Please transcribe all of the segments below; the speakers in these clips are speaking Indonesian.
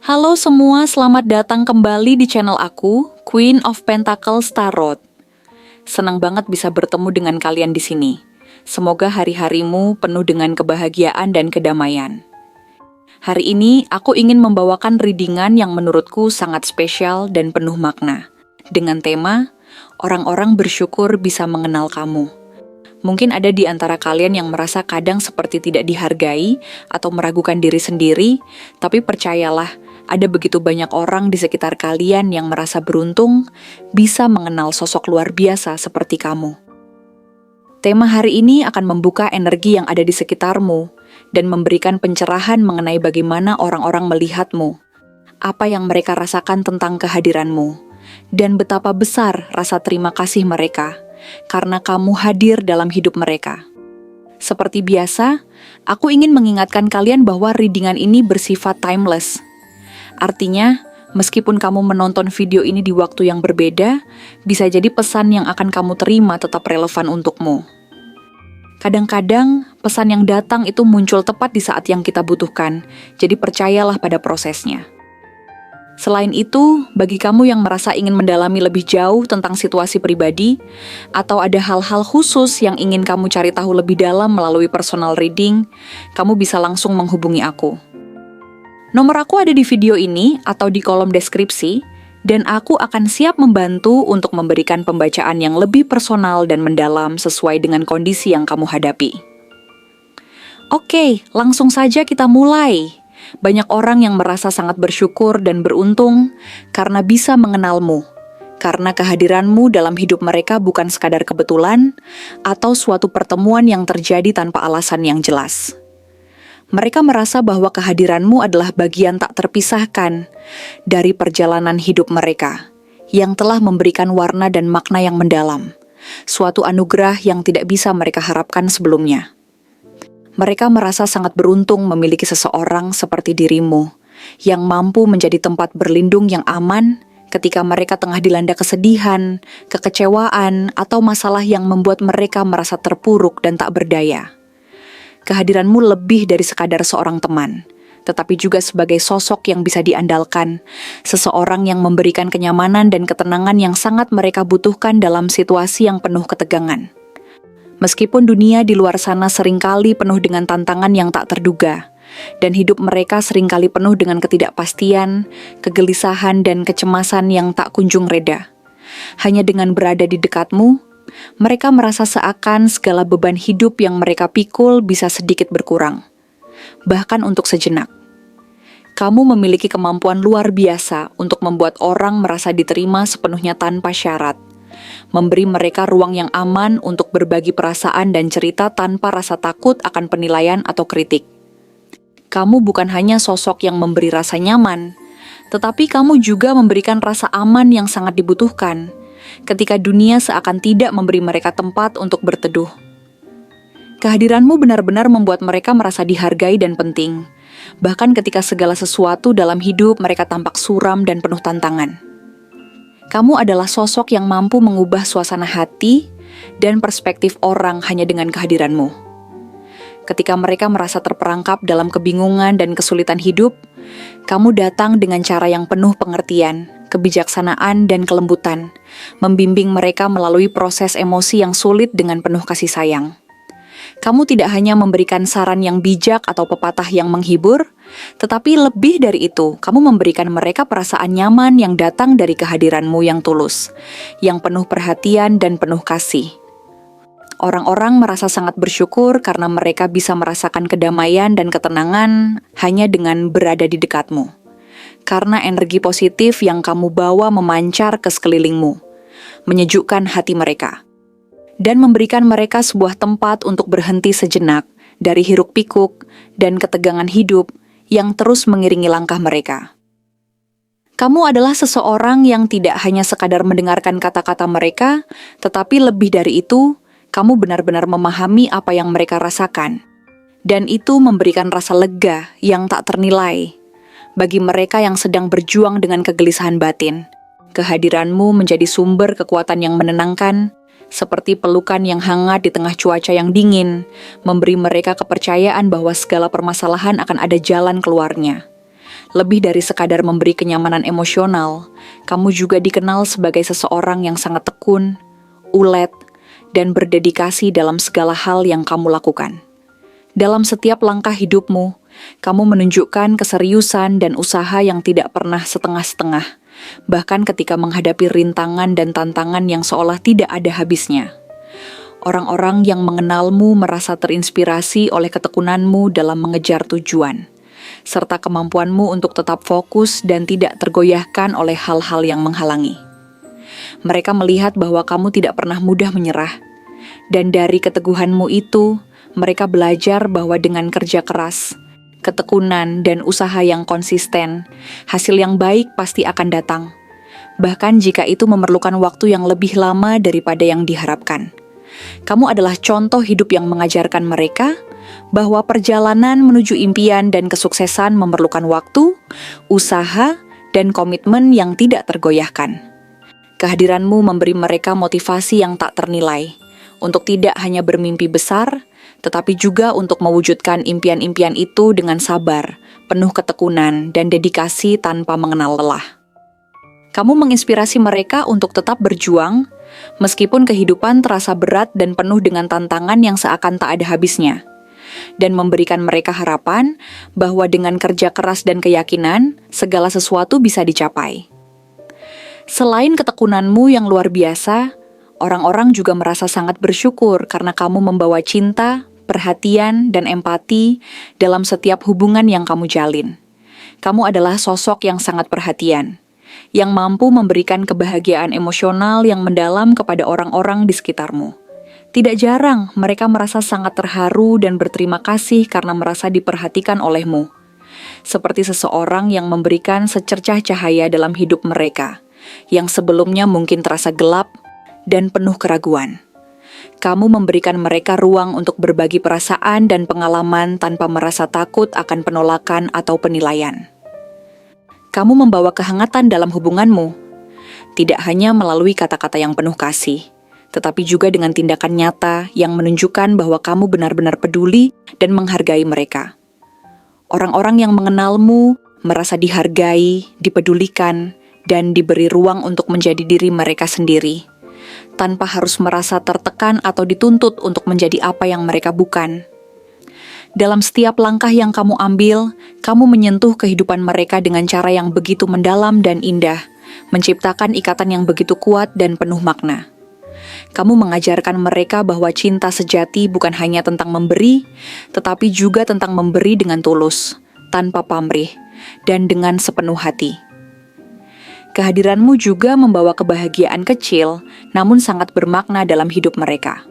Halo semua, selamat datang kembali di channel aku, Queen of Pentacles Tarot. Senang banget bisa bertemu dengan kalian di sini. Semoga hari-harimu penuh dengan kebahagiaan dan kedamaian. Hari ini aku ingin membawakan readingan yang menurutku sangat spesial dan penuh makna. Dengan tema, orang-orang bersyukur bisa mengenal kamu. Mungkin ada di antara kalian yang merasa kadang seperti tidak dihargai atau meragukan diri sendiri, tapi percayalah, ada begitu banyak orang di sekitar kalian yang merasa beruntung bisa mengenal sosok luar biasa seperti kamu. Tema hari ini akan membuka energi yang ada di sekitarmu dan memberikan pencerahan mengenai bagaimana orang-orang melihatmu, apa yang mereka rasakan tentang kehadiranmu, dan betapa besar rasa terima kasih mereka karena kamu hadir dalam hidup mereka. Seperti biasa, aku ingin mengingatkan kalian bahwa readingan ini bersifat timeless. Artinya, meskipun kamu menonton video ini di waktu yang berbeda, bisa jadi pesan yang akan kamu terima tetap relevan untukmu. Kadang-kadang, pesan yang datang itu muncul tepat di saat yang kita butuhkan, jadi percayalah pada prosesnya. Selain itu, bagi kamu yang merasa ingin mendalami lebih jauh tentang situasi pribadi, atau ada hal-hal khusus yang ingin kamu cari tahu lebih dalam melalui personal reading, kamu bisa langsung menghubungi aku. Nomor aku ada di video ini atau di kolom deskripsi, dan aku akan siap membantu untuk memberikan pembacaan yang lebih personal dan mendalam sesuai dengan kondisi yang kamu hadapi. Oke, langsung saja kita mulai. Banyak orang yang merasa sangat bersyukur dan beruntung karena bisa mengenalmu, karena kehadiranmu dalam hidup mereka bukan sekadar kebetulan atau suatu pertemuan yang terjadi tanpa alasan yang jelas. Mereka merasa bahwa kehadiranmu adalah bagian tak terpisahkan dari perjalanan hidup mereka, yang telah memberikan warna dan makna yang mendalam, suatu anugerah yang tidak bisa mereka harapkan sebelumnya. Mereka merasa sangat beruntung memiliki seseorang seperti dirimu, yang mampu menjadi tempat berlindung yang aman ketika mereka tengah dilanda kesedihan, kekecewaan, atau masalah yang membuat mereka merasa terpuruk dan tak berdaya. Kehadiranmu lebih dari sekadar seorang teman, tetapi juga sebagai sosok yang bisa diandalkan, seseorang yang memberikan kenyamanan dan ketenangan yang sangat mereka butuhkan dalam situasi yang penuh ketegangan. Meskipun dunia di luar sana seringkali penuh dengan tantangan yang tak terduga, dan hidup mereka seringkali penuh dengan ketidakpastian, kegelisahan, dan kecemasan yang tak kunjung reda. Hanya dengan berada di dekatmu, mereka merasa seakan segala beban hidup yang mereka pikul bisa sedikit berkurang. Bahkan untuk sejenak. Kamu memiliki kemampuan luar biasa untuk membuat orang merasa diterima sepenuhnya tanpa syarat. Memberi mereka ruang yang aman untuk berbagi perasaan dan cerita tanpa rasa takut akan penilaian atau kritik. Kamu bukan hanya sosok yang memberi rasa nyaman, tetapi kamu juga memberikan rasa aman yang sangat dibutuhkan ketika dunia seakan tidak memberi mereka tempat untuk berteduh. Kehadiranmu benar-benar membuat mereka merasa dihargai dan penting, bahkan ketika segala sesuatu dalam hidup mereka tampak suram dan penuh tantangan. Kamu adalah sosok yang mampu mengubah suasana hati dan perspektif orang hanya dengan kehadiranmu. Ketika mereka merasa terperangkap dalam kebingungan dan kesulitan hidup, kamu datang dengan cara yang penuh pengertian, kebijaksanaan, dan kelembutan, membimbing mereka melalui proses emosi yang sulit dengan penuh kasih sayang. Kamu tidak hanya memberikan saran yang bijak atau pepatah yang menghibur, tetapi lebih dari itu, kamu memberikan mereka perasaan nyaman yang datang dari kehadiranmu yang tulus, yang penuh perhatian dan penuh kasih. Orang-orang merasa sangat bersyukur karena mereka bisa merasakan kedamaian dan ketenangan hanya dengan berada di dekatmu. Karena energi positif yang kamu bawa memancar ke sekelilingmu, menyejukkan hati mereka, dan memberikan mereka sebuah tempat untuk berhenti sejenak dari hiruk-pikuk dan ketegangan hidup yang terus mengiringi langkah mereka. Kamu adalah seseorang yang tidak hanya sekadar mendengarkan kata-kata mereka, tetapi lebih dari itu, kamu benar-benar memahami apa yang mereka rasakan. Dan itu memberikan rasa lega yang tak ternilai bagi mereka yang sedang berjuang dengan kegelisahan batin. Kehadiranmu menjadi sumber kekuatan yang menenangkan, seperti pelukan yang hangat di tengah cuaca yang dingin, memberi mereka kepercayaan bahwa segala permasalahan akan ada jalan keluarnya. Lebih dari sekadar memberi kenyamanan emosional, kamu juga dikenal sebagai seseorang yang sangat tekun, ulet, dan berdedikasi dalam segala hal yang kamu lakukan. Dalam setiap langkah hidupmu, kamu menunjukkan keseriusan dan usaha yang tidak pernah setengah-setengah, bahkan ketika menghadapi rintangan dan tantangan yang seolah tidak ada habisnya. Orang-orang yang mengenalmu merasa terinspirasi oleh ketekunanmu dalam mengejar tujuan, serta kemampuanmu untuk tetap fokus dan tidak tergoyahkan oleh hal-hal yang menghalangi. Mereka melihat bahwa kamu tidak pernah mudah menyerah, dan dari keteguhanmu itu, mereka belajar bahwa dengan kerja keras, ketekunan, dan usaha yang konsisten, hasil yang baik pasti akan datang, bahkan jika itu memerlukan waktu yang lebih lama daripada yang diharapkan. Kamu adalah contoh hidup yang mengajarkan mereka bahwa perjalanan menuju impian dan kesuksesan memerlukan waktu, usaha, dan komitmen yang tidak tergoyahkan. Kehadiranmu memberi mereka motivasi yang tak ternilai, untuk tidak hanya bermimpi besar, tetapi juga untuk mewujudkan impian-impian itu dengan sabar, penuh ketekunan, dan dedikasi tanpa mengenal lelah. Kamu menginspirasi mereka untuk tetap berjuang, meskipun kehidupan terasa berat dan penuh dengan tantangan yang seakan tak ada habisnya, dan memberikan mereka harapan bahwa dengan kerja keras dan keyakinan, segala sesuatu bisa dicapai. Selain ketekunanmu yang luar biasa, orang-orang juga merasa sangat bersyukur karena kamu membawa cinta, perhatian, dan empati dalam setiap hubungan yang kamu jalin. Kamu adalah sosok yang sangat perhatian, yang mampu memberikan kebahagiaan emosional yang mendalam kepada orang-orang di sekitarmu. Tidak jarang mereka merasa sangat terharu dan berterima kasih karena merasa diperhatikan olehmu. Seperti seseorang yang memberikan secercah cahaya dalam hidup mereka, yang sebelumnya mungkin terasa gelap dan penuh keraguan. Kamu memberikan mereka ruang untuk berbagi perasaan dan pengalaman tanpa merasa takut akan penolakan atau penilaian. Kamu membawa kehangatan dalam hubunganmu, tidak hanya melalui kata-kata yang penuh kasih, tetapi juga dengan tindakan nyata yang menunjukkan bahwa kamu benar-benar peduli dan menghargai mereka. Orang-orang yang mengenalmu merasa dihargai, dipedulikan, dan diberi ruang untuk menjadi diri mereka sendiri, tanpa harus merasa tertekan atau dituntut untuk menjadi apa yang mereka bukan. Dalam setiap langkah yang kamu ambil, kamu menyentuh kehidupan mereka dengan cara yang begitu mendalam dan indah, menciptakan ikatan yang begitu kuat dan penuh makna. Kamu mengajarkan mereka bahwa cinta sejati bukan hanya tentang memberi, tetapi juga tentang memberi dengan tulus, tanpa pamrih, dan dengan sepenuh hati. Kehadiranmu juga membawa kebahagiaan kecil, namun sangat bermakna dalam hidup mereka.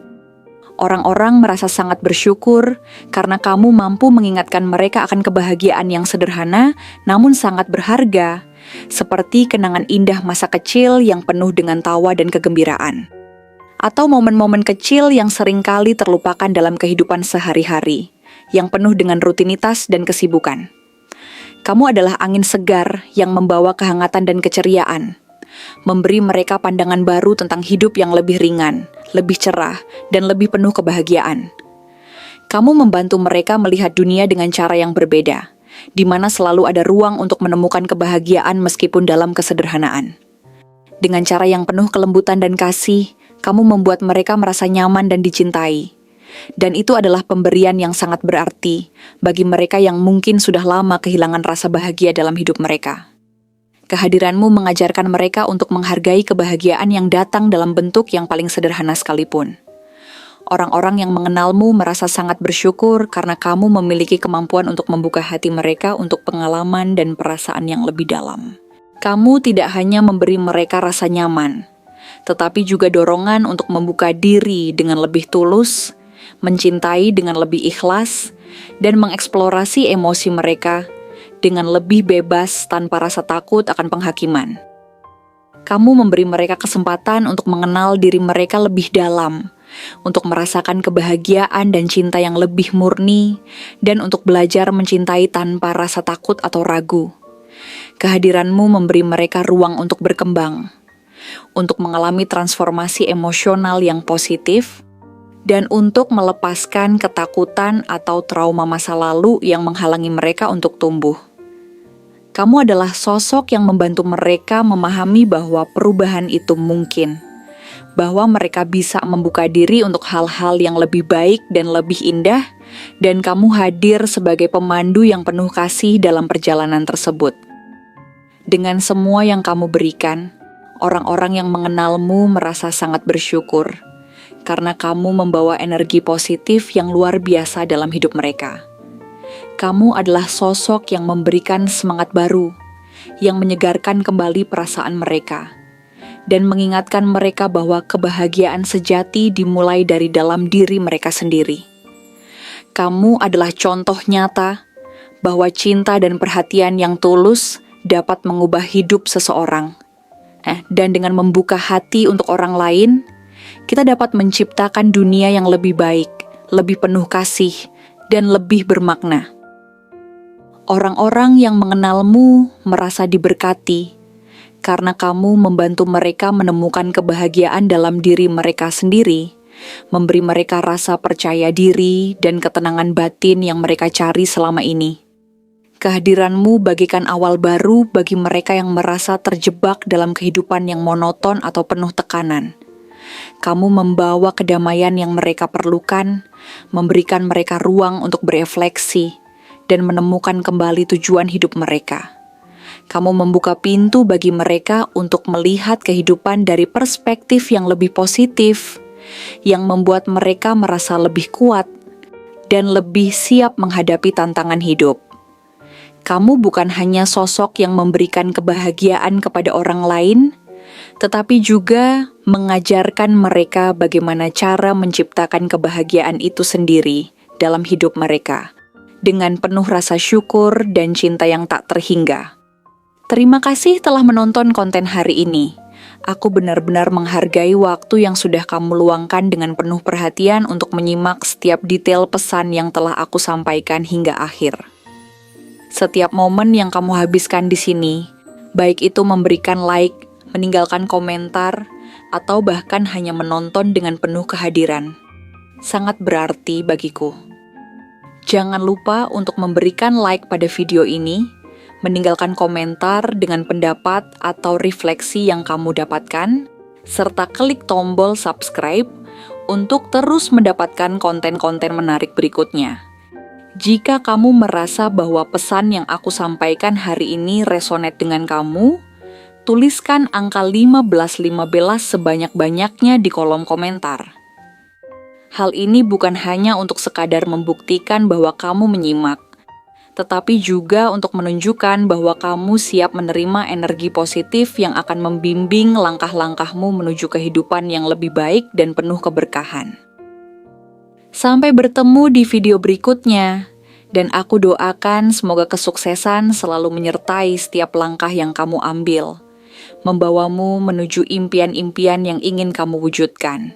Orang-orang merasa sangat bersyukur karena kamu mampu mengingatkan mereka akan kebahagiaan yang sederhana, namun sangat berharga, seperti kenangan indah masa kecil yang penuh dengan tawa dan kegembiraan. Atau momen-momen kecil yang seringkali terlupakan dalam kehidupan sehari-hari, yang penuh dengan rutinitas dan kesibukan. Kamu adalah angin segar yang membawa kehangatan dan keceriaan, memberi mereka pandangan baru tentang hidup yang lebih ringan, lebih cerah, dan lebih penuh kebahagiaan. Kamu membantu mereka melihat dunia dengan cara yang berbeda, di mana selalu ada ruang untuk menemukan kebahagiaan meskipun dalam kesederhanaan. Dengan cara yang penuh kelembutan dan kasih, kamu membuat mereka merasa nyaman dan dicintai. Dan itu adalah pemberian yang sangat berarti bagi mereka yang mungkin sudah lama kehilangan rasa bahagia dalam hidup mereka. Kehadiranmu mengajarkan mereka untuk menghargai kebahagiaan yang datang dalam bentuk yang paling sederhana sekalipun. Orang-orang yang mengenalmu merasa sangat bersyukur karena kamu memiliki kemampuan untuk membuka hati mereka untuk pengalaman dan perasaan yang lebih dalam. Kamu tidak hanya memberi mereka rasa nyaman, tetapi juga dorongan untuk membuka diri dengan lebih tulus, mencintai dengan lebih ikhlas, dan mengeksplorasi emosi mereka dengan lebih bebas tanpa rasa takut akan penghakiman. Kamu memberi mereka kesempatan untuk mengenal diri mereka lebih dalam, untuk merasakan kebahagiaan dan cinta yang lebih murni, dan untuk belajar mencintai tanpa rasa takut atau ragu. Kehadiranmu memberi mereka ruang untuk berkembang, untuk mengalami transformasi emosional yang positif, dan untuk melepaskan ketakutan atau trauma masa lalu yang menghalangi mereka untuk tumbuh. Kamu adalah sosok yang membantu mereka memahami bahwa perubahan itu mungkin, bahwa mereka bisa membuka diri untuk hal-hal yang lebih baik dan lebih indah, dan kamu hadir sebagai pemandu yang penuh kasih dalam perjalanan tersebut. Dengan semua yang kamu berikan, orang-orang yang mengenalmu merasa sangat bersyukur, karena kamu membawa energi positif yang luar biasa dalam hidup mereka. Kamu adalah sosok yang memberikan semangat baru, yang menyegarkan kembali perasaan mereka, dan mengingatkan mereka bahwa kebahagiaan sejati dimulai dari dalam diri mereka sendiri. Kamu adalah contoh nyata bahwa cinta dan perhatian yang tulus dapat mengubah hidup seseorang. Dan dengan membuka hati untuk orang lain, kita dapat menciptakan dunia yang lebih baik, lebih penuh kasih, dan lebih bermakna. Orang-orang yang mengenalmu merasa diberkati karena kamu membantu mereka menemukan kebahagiaan dalam diri mereka sendiri, memberi mereka rasa percaya diri dan ketenangan batin yang mereka cari selama ini. Kehadiranmu bagikan awal baru bagi mereka yang merasa terjebak dalam kehidupan yang monoton atau penuh tekanan. Kamu membawa kedamaian yang mereka perlukan, memberikan mereka ruang untuk berefleksi, dan menemukan kembali tujuan hidup mereka. Kamu membuka pintu bagi mereka untuk melihat kehidupan dari perspektif yang lebih positif, yang membuat mereka merasa lebih kuat dan lebih siap menghadapi tantangan hidup. Kamu bukan hanya sosok yang memberikan kebahagiaan kepada orang lain, tetapi juga mengajarkan mereka bagaimana cara menciptakan kebahagiaan itu sendiri dalam hidup mereka, dengan penuh rasa syukur dan cinta yang tak terhingga. Terima kasih telah menonton konten hari ini. Aku benar-benar menghargai waktu yang sudah kamu luangkan dengan penuh perhatian untuk menyimak setiap detail pesan yang telah aku sampaikan hingga akhir. Setiap momen yang kamu habiskan di sini, baik itu memberikan like, meninggalkan komentar, atau bahkan hanya menonton dengan penuh kehadiran, sangat berarti bagiku. Jangan lupa untuk memberikan like pada video ini, meninggalkan komentar dengan pendapat atau refleksi yang kamu dapatkan, serta klik tombol subscribe untuk terus mendapatkan konten-konten menarik berikutnya. Jika kamu merasa bahwa pesan yang aku sampaikan hari ini resonate dengan kamu, tuliskan angka 1515 sebanyak-banyaknya di kolom komentar. Hal ini bukan hanya untuk sekadar membuktikan bahwa kamu menyimak, tetapi juga untuk menunjukkan bahwa kamu siap menerima energi positif yang akan membimbing langkah-langkahmu menuju kehidupan yang lebih baik dan penuh keberkahan. Sampai bertemu di video berikutnya, dan aku doakan semoga kesuksesan selalu menyertai setiap langkah yang kamu ambil, membawamu menuju impian-impian yang ingin kamu wujudkan.